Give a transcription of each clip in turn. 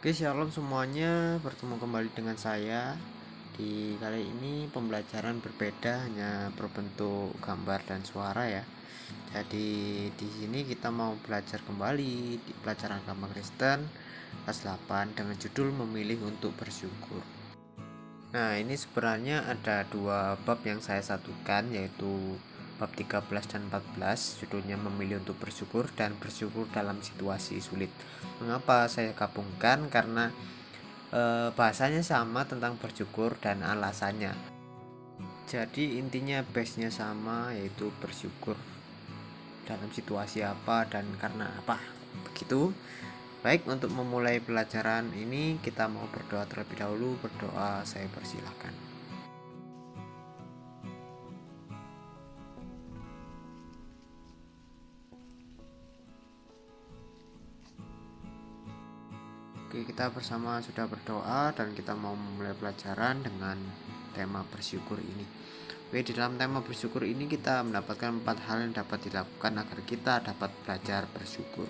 Oke, shalom semuanya. Bertemu kembali dengan saya. Di kali ini pembelajaran berbeda, hanya berbentuk gambar dan suara ya. Jadi di sini kita mau belajar kembali di pelajaran agama Kristen kelas 8 dengan judul memilih untuk bersyukur. Nah, ini sebenarnya ada dua bab yang saya satukan, yaitu bab 13 dan 14, judulnya memilih untuk bersyukur dan bersyukur dalam situasi sulit. Mengapa saya gabungkan? Karena bahasanya sama tentang bersyukur dan alasannya. Jadi intinya base-nya sama, yaitu bersyukur dalam situasi apa dan karena apa. Begitu. Baik, untuk memulai pelajaran ini kita mau berdoa terlebih dahulu. Berdoa, saya persilahkan. Oke, kita bersama sudah berdoa dan kita mau memulai pelajaran dengan tema bersyukur ini. Oke, di dalam tema bersyukur ini kita mendapatkan 4 hal yang dapat dilakukan agar kita dapat belajar bersyukur.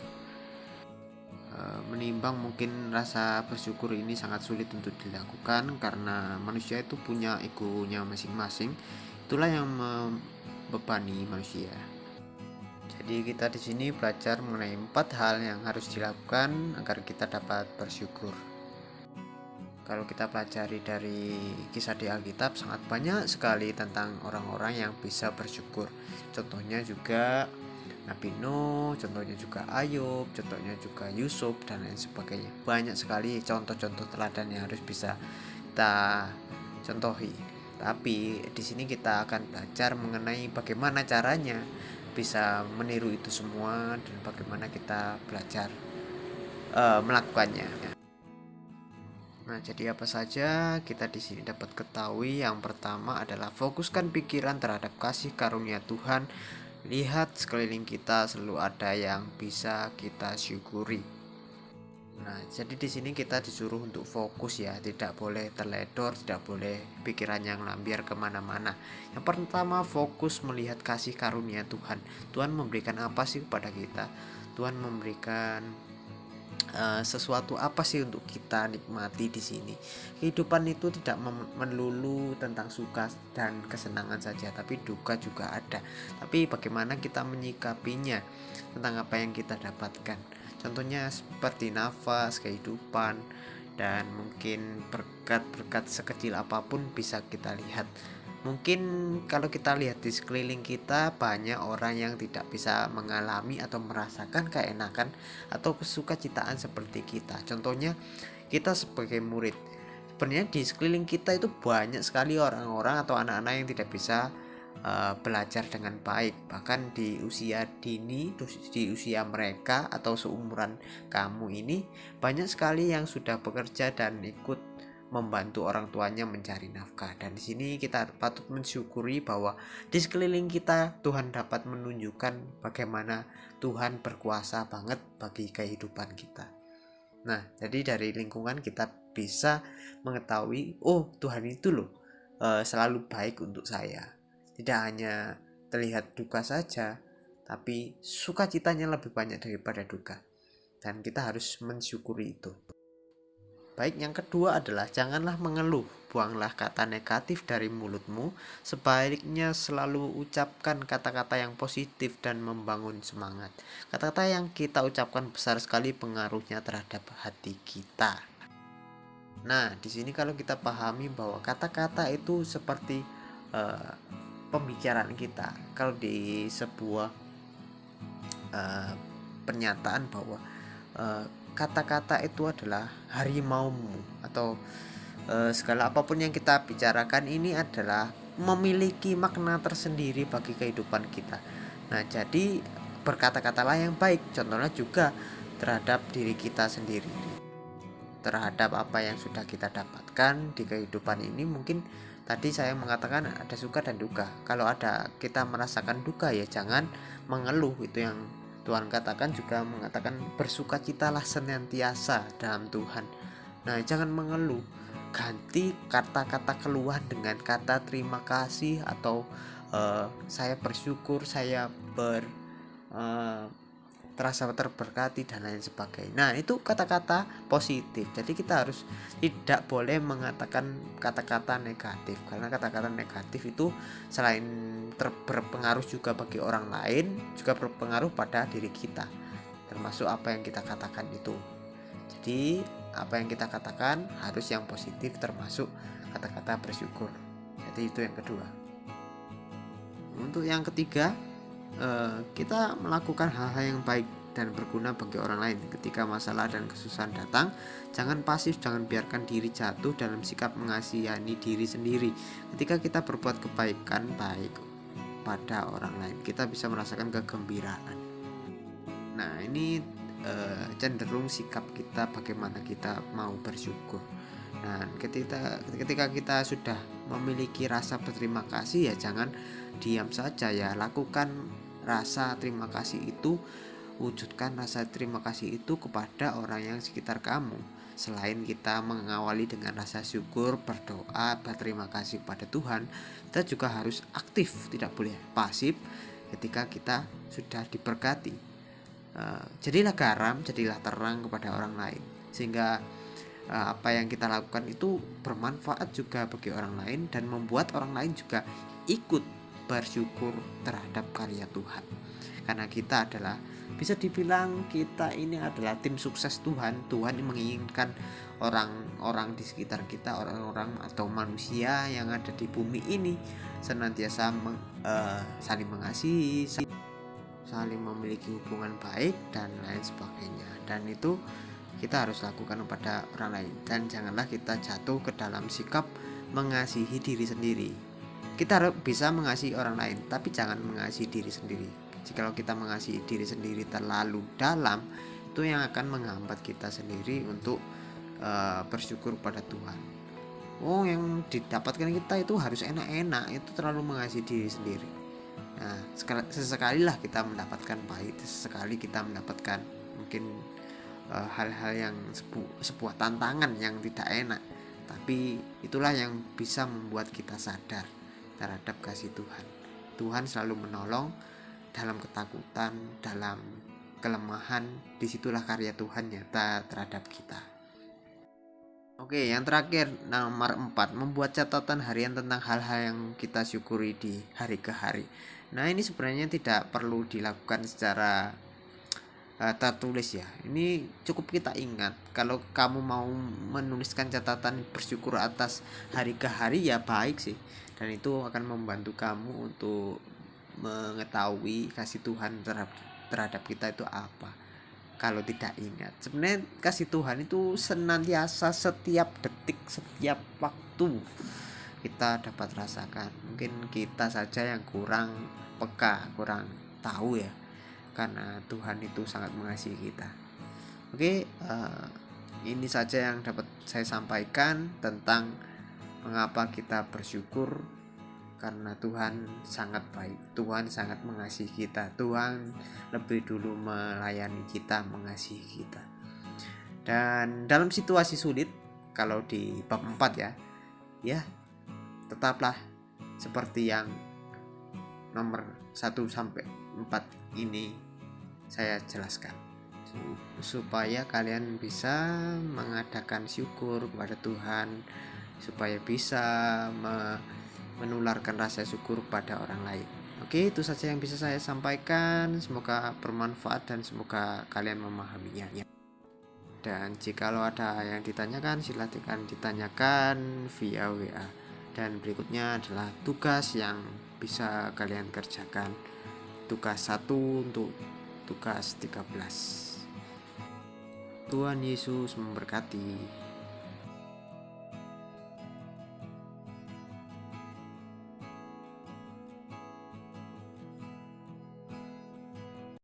Menimbang mungkin rasa bersyukur ini sangat sulit untuk dilakukan karena manusia itu punya egonya masing-masing. Itulah yang membebani manusia. Jadi kita di sini belajar mengenai 4 hal yang harus dilakukan agar kita dapat bersyukur. Kalau kita pelajari dari kisah di Alkitab, sangat banyak sekali tentang orang-orang yang bisa bersyukur. Contohnya juga Nabi Nuh, contohnya juga Ayub, contohnya juga Yusuf dan lain sebagainya. Banyak sekali contoh-contoh teladan yang harus bisa kita contohi. Tapi di sini kita akan belajar mengenai bagaimana caranya bisa meniru itu semua dan bagaimana kita belajar melakukannya. Nah, jadi apa saja kita di sini dapat ketahui? Yang pertama adalah fokuskan pikiran terhadap kasih karunia Tuhan. Lihat sekeliling kita selalu ada yang bisa kita syukuri. Nah, jadi di sini kita disuruh untuk fokus ya, tidak boleh terledor, tidak boleh pikiran yang lambiar kemana-mana. Yang pertama, fokus melihat kasih karunia Tuhan. Tuhan memberikan apa sih kepada kita? Tuhan memberikan sesuatu apa sih untuk kita nikmati di sini. Kehidupan itu tidak melulu tentang suka dan kesenangan saja, tapi duka juga ada. Tapi bagaimana kita menyikapinya, tentang apa yang kita dapatkan. Contohnya seperti nafas, kehidupan, dan mungkin berkat-berkat sekecil apapun bisa kita lihat. Mungkin kalau kita lihat di sekeliling kita, banyak orang yang tidak bisa mengalami atau merasakan keenakan atau kesukacitaan seperti kita. Contohnya kita sebagai murid, sebenarnya di sekeliling kita itu banyak sekali orang-orang atau anak-anak yang tidak bisa belajar dengan baik. Bahkan di usia dini, di usia mereka atau seumuran kamu ini, banyak sekali yang sudah bekerja dan ikut membantu orang tuanya mencari nafkah. Dan di sini kita patut mensyukuri bahwa di sekeliling kita Tuhan dapat menunjukkan bagaimana Tuhan berkuasa banget bagi kehidupan kita. Nah, jadi dari lingkungan kita bisa mengetahui, oh Tuhan itu loh selalu baik untuk saya. Tidak hanya terlihat duka saja, tapi sukacitanya lebih banyak daripada duka. Dan kita harus mensyukuri itu. Baik, yang kedua adalah janganlah mengeluh, buanglah kata negatif dari mulutmu, sebaliknya selalu ucapkan kata-kata yang positif dan membangun semangat. Kata-kata yang kita ucapkan besar sekali pengaruhnya terhadap hati kita. Nah, di sini kalau kita pahami bahwa kata-kata itu seperti uh, pembicaraan kita. Kalau di sebuah uh, pernyataan bahwa uh, kata-kata itu adalah harimaumu atau segala apapun yang kita bicarakan ini adalah memiliki makna tersendiri bagi kehidupan kita. Nah, jadi berkata-katalah yang baik, contohnya juga terhadap diri kita sendiri, terhadap apa yang sudah kita dapatkan di kehidupan ini. Mungkin tadi saya mengatakan ada suka dan duka. Kalau ada kita merasakan duka, ya jangan mengeluh. Itu yang Tuhan katakan, juga mengatakan bersukacitalah senantiasa dalam Tuhan. Nah, jangan mengeluh, ganti kata-kata keluhan dengan kata terima kasih atau saya bersyukur, saya terasa terberkati dan lain sebagainya. Nah, itu kata-kata positif. Jadi kita harus tidak boleh mengatakan kata-kata negatif, karena kata-kata negatif itu selain berpengaruh juga bagi orang lain, juga berpengaruh pada diri kita, termasuk apa yang kita katakan itu. Jadi apa yang kita katakan harus yang positif, termasuk kata-kata bersyukur. Jadi itu yang kedua. Untuk yang ketiga, kita melakukan hal-hal yang baik dan berguna bagi orang lain. Ketika masalah dan kesusahan datang, jangan pasif, jangan biarkan diri jatuh dalam sikap mengasihani diri sendiri. Ketika kita berbuat kebaikan baik pada orang lain, kita bisa merasakan kegembiraan. Nah, ini cenderung sikap kita, bagaimana kita mau bersyukur. Nah, ketika kita sudah memiliki rasa berterima kasih, ya jangan diam saja, ya lakukan rasa terima kasih itu, wujudkan rasa terima kasih itu kepada orang yang sekitar kamu. Selain kita mengawali dengan rasa syukur, berdoa, berterima kasih pada Tuhan, kita juga harus aktif, tidak boleh pasif ketika kita sudah diberkati. Jadilah garam, jadilah terang kepada orang lain, sehingga apa yang kita lakukan itu bermanfaat juga bagi orang lain dan membuat orang lain juga ikut bersyukur terhadap karya Tuhan. Karena kita adalah, bisa dibilang kita ini adalah tim sukses Tuhan. Tuhan menginginkan orang-orang di sekitar kita, orang-orang atau manusia yang ada di bumi ini senantiasa saling mengasihi, saling memiliki hubungan baik dan lain sebagainya. Dan itu kita harus lakukan kepada orang lain. Dan janganlah kita jatuh ke dalam sikap mengasihi diri sendiri. Kita harus bisa mengasihi orang lain, tapi jangan mengasihi diri sendiri. Jika kita mengasihi diri sendiri terlalu dalam, itu yang akan menghambat kita sendiri untuk bersyukur pada Tuhan. Yang didapatkan kita itu harus enak-enak, itu terlalu mengasihi diri sendiri. Nah, sesekalilah kita mendapatkan pahit, sesekali kita mendapatkan mungkin hal-hal yang sebuah tantangan yang tidak enak, tapi itulah yang bisa membuat kita sadar terhadap kasih Tuhan. Tuhan selalu menolong dalam ketakutan, dalam kelemahan. Disitulah karya Tuhan nyata terhadap kita. Oke, yang terakhir, nomor 4, membuat catatan harian tentang hal-hal yang kita syukuri di hari ke hari. Nah, ini sebenarnya tidak perlu dilakukan secara tertulis ya. Ini cukup kita ingat. Kalau kamu mau menuliskan catatan bersyukur atas hari ke hari, ya baik sih. Dan itu akan membantu kamu untuk mengetahui kasih Tuhan terhadap kita itu apa. Kalau tidak ingat, sebenarnya kasih Tuhan itu senantiasa, setiap detik, setiap waktu kita dapat rasakan. Mungkin kita saja yang kurang peka, kurang tahu ya, karena Tuhan itu sangat mengasihi kita. Oke, ini saja yang dapat saya sampaikan tentang mengapa kita bersyukur. Karena Tuhan sangat baik, Tuhan sangat mengasihi kita, Tuhan lebih dulu melayani kita, mengasihi kita. Dan dalam situasi sulit, kalau di bab 4 ya tetaplah seperti yang nomor 1 sampai 4 ini saya jelaskan, supaya kalian bisa mengadakan syukur kepada Tuhan, supaya bisa menularkan rasa syukur pada orang lain. Oke, itu saja yang bisa saya sampaikan. Semoga bermanfaat dan semoga kalian memahaminya. Dan jikalau ada yang ditanyakan, silakan ditanyakan via WA. Dan berikutnya adalah tugas yang bisa kalian kerjakan. Tugas 1 untuk tugas 13. Tuhan Yesus memberkati.